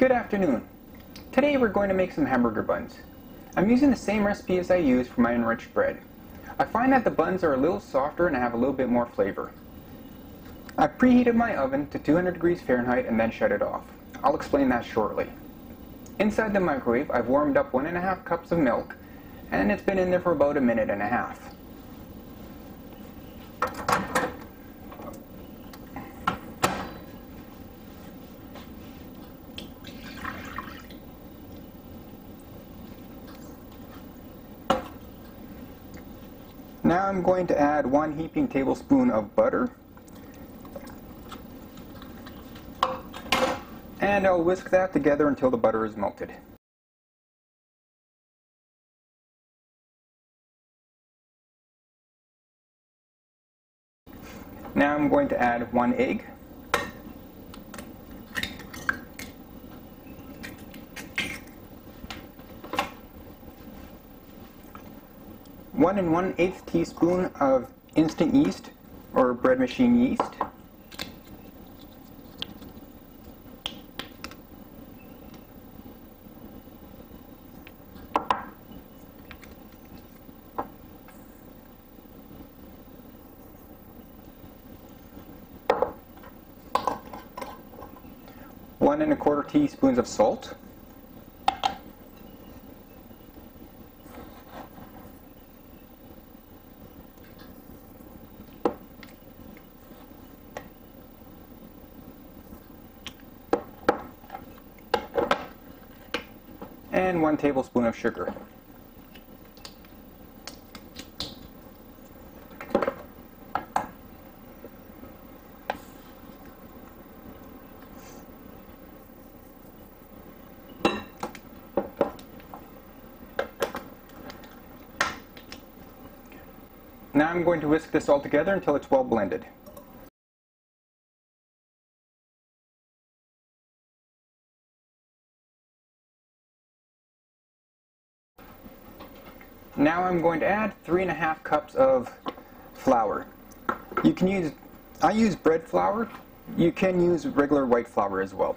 Good afternoon. Today we're going to make some hamburger buns. I'm using the same recipe as I use for my enriched bread. I find that the buns are a little softer and have a little bit more flavor. I've preheated my oven to 200 degrees Fahrenheit and then shut it off. I'll explain that shortly. Inside the microwave, I've warmed up 1.5 cups of milk, and it's been in there for about a minute and a half. Now I'm going to add 1 heaping tablespoon of butter, and I'll whisk that together until the butter is melted. Now I'm going to add 1 egg, one and 1/8 teaspoon of instant yeast or bread machine yeast, one and 1/4 teaspoons of salt, and 1 tablespoon of sugar. Now I'm going to whisk this all together until it's well blended. Now I'm going to add 3.5 cups of flour. I use bread flour. You can use regular white flour as well.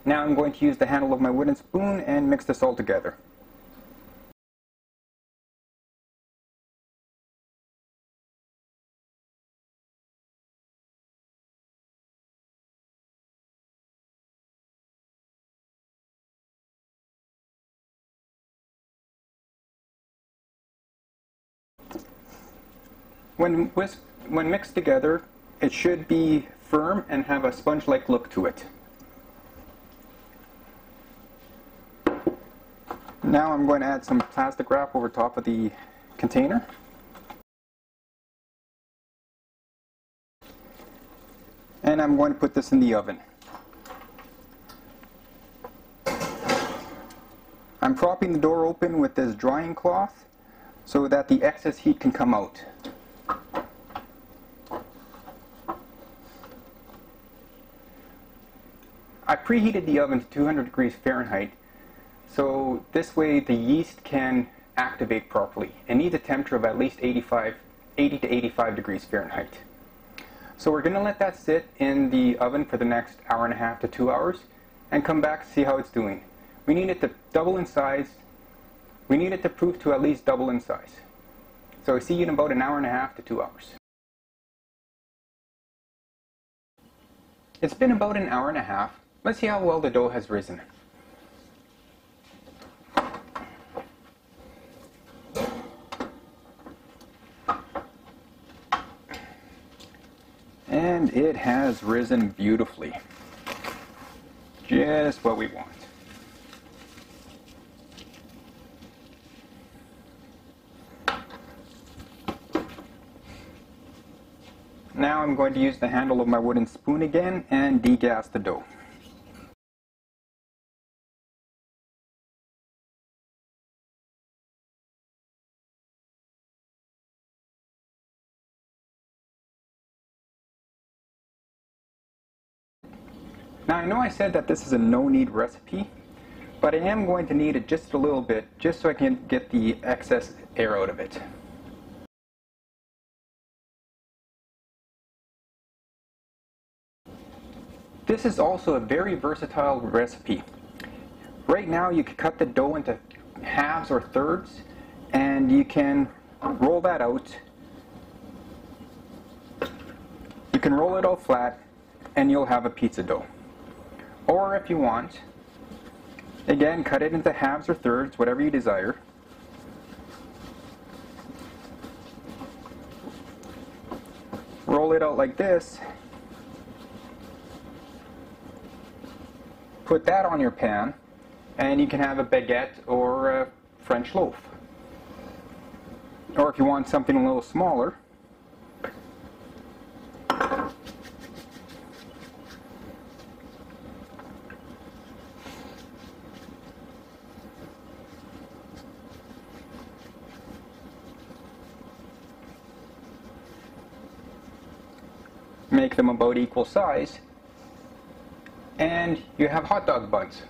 Now I'm going to use the handle of my wooden spoon and mix this all together. When mixed together, it should be firm and have a sponge-like look to it. Now I'm going to add some plastic wrap over top of the container. And I'm going to put this in the oven. I'm propping the door open with this drying cloth so that the excess heat can come out. I preheated the oven to 200 degrees Fahrenheit, so this way the yeast can activate properly. It needs a temperature of at least 80 to 85 degrees Fahrenheit. So we're going to let that sit in the oven for the next 1.5 to 2 hours and come back to see how it's doing. We need it to double in size. We need it to proof to at least double in size. So I see you in about 1.5 to 2 hours. It's been about 1.5 hours. Let's see how well the dough has risen. And it has risen beautifully. Just what we want. Now I'm going to use the handle of my wooden spoon again and degas the dough. Now I know I said that this is a no-knead recipe, but I am going to knead it just a little bit, just so I can get the excess air out of it. This is also a very versatile recipe. Right now you can cut the dough into halves or thirds, and you can roll that out. You can roll it out flat and you'll have a pizza dough. Or if you want, again, cut it into halves or thirds, whatever you desire. Roll it out like this. Put that on your pan, and you can have a baguette or a French loaf. Or if you want something a little smaller, make them about equal size, and you have hot dog buns.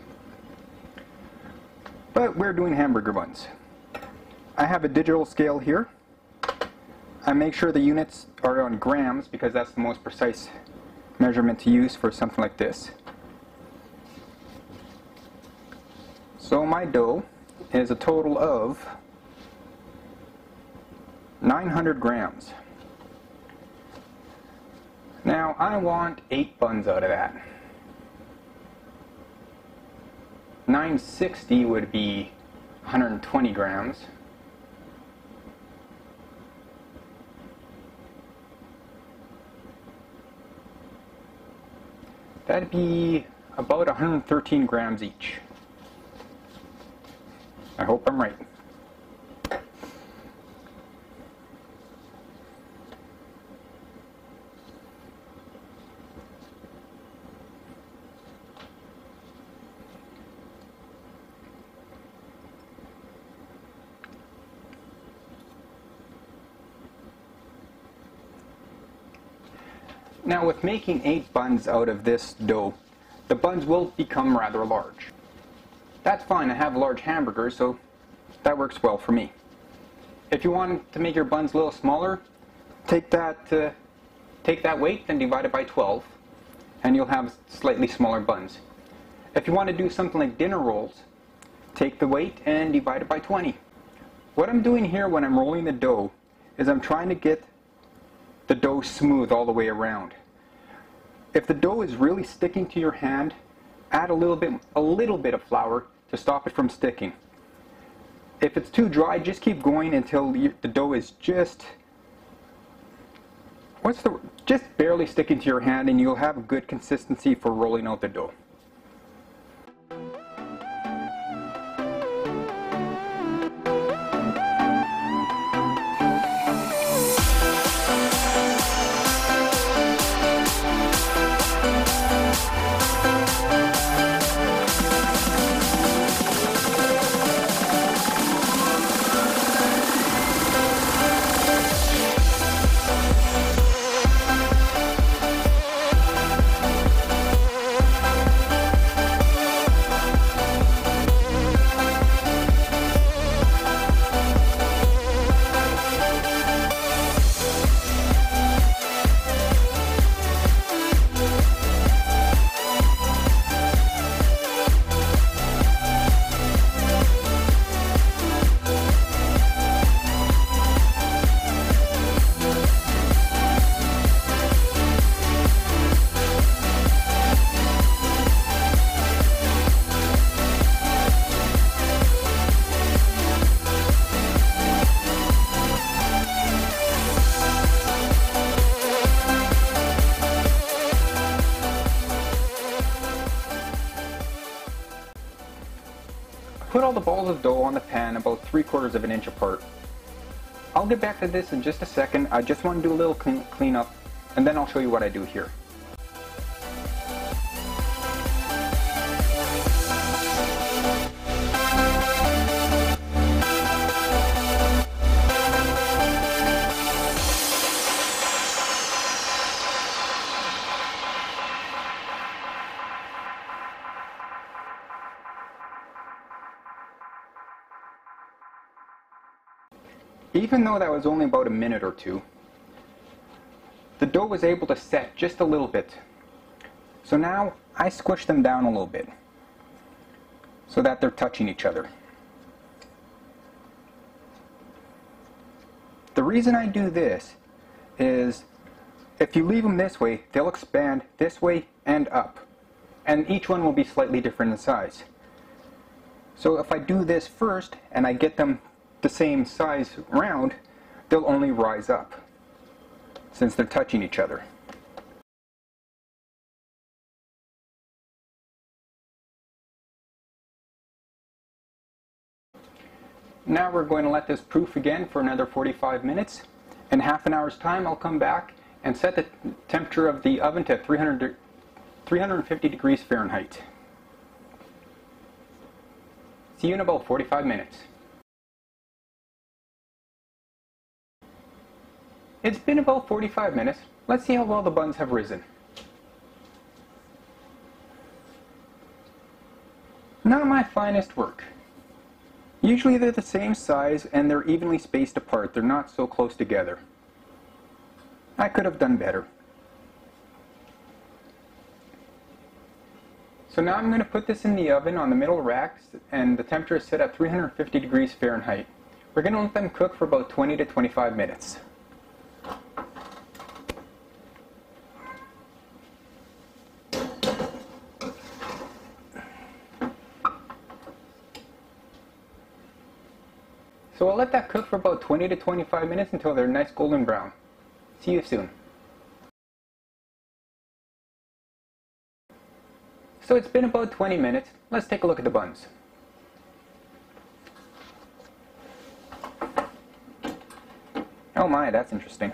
But we're doing hamburger buns. I have a digital scale here. I make sure the units are on grams because that's the most precise measurement to use for something like this. So my dough is a total of 900 grams. Now I want 8 buns out of that. 960 would be 120 grams. That'd be about 113 grams each. I hope I'm right. Now with making 8 buns out of this dough, the buns will become rather large. That's fine, I have large hamburgers, so that works well for me. If you want to make your buns a little smaller, take that weight and divide it by 12, and you'll have slightly smaller buns. If you want to do something like dinner rolls, take the weight and divide it by 20. What I'm doing here when I'm rolling the dough is I'm trying to get the dough smooth all the way around. If the dough is really sticking to your hand, add a little bit of flour to stop it from sticking. If it's too dry, just keep going until the dough is just barely sticking to your hand, and you'll have a good consistency for rolling out the dough. Put all the balls of dough on the pan about 3/4 of an inch apart. I'll get back to this in just a second. I just want to do a little clean up, and then I'll show you what I do here. Even though that was only about a minute or two, the dough was able to set just a little bit. So now I squish them down a little bit so that they're touching each other. The reason I do this is if you leave them this way, they'll expand this way and up. And each one will be slightly different in size. So if I do this first and I get them the same size round, they'll only rise up since they're touching each other. Now we're going to let this proof again for another 45 minutes. In half an hour's time I'll come back and set the temperature of the oven to 350 degrees Fahrenheit. See you in about 45 minutes. It's been about 45 minutes. Let's see how well the buns have risen. Not my finest work. Usually they're the same size and they're evenly spaced apart. They're not so close together. I could have done better. So now I'm going to put this in the oven on the middle racks, and the temperature is set at 350 degrees Fahrenheit. We're going to let them cook for about 20 to 25 minutes. So I'll let that cook for about 20 to 25 minutes until they're nice golden brown. See you soon. So it's been about 20 minutes. Let's take a look at the buns. Oh my, that's interesting.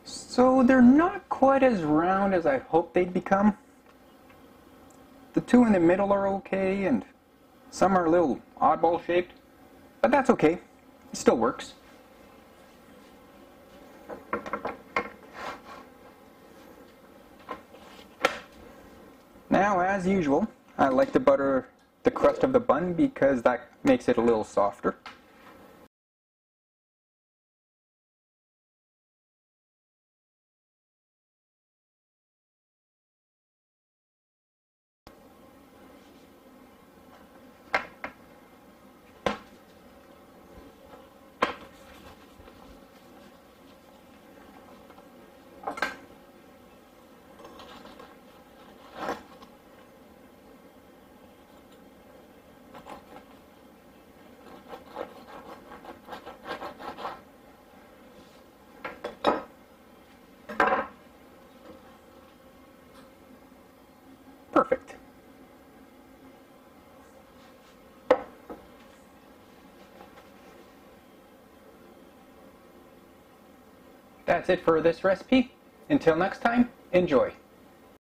So they're not quite as round as I hoped they'd become. The two in the middle are okay, and some are a little oddball shaped, but that's okay. It still works. Now, as usual, I like to butter the crust of the bun because that makes it a little softer. Perfect. That's it for this recipe. Until next time, enjoy.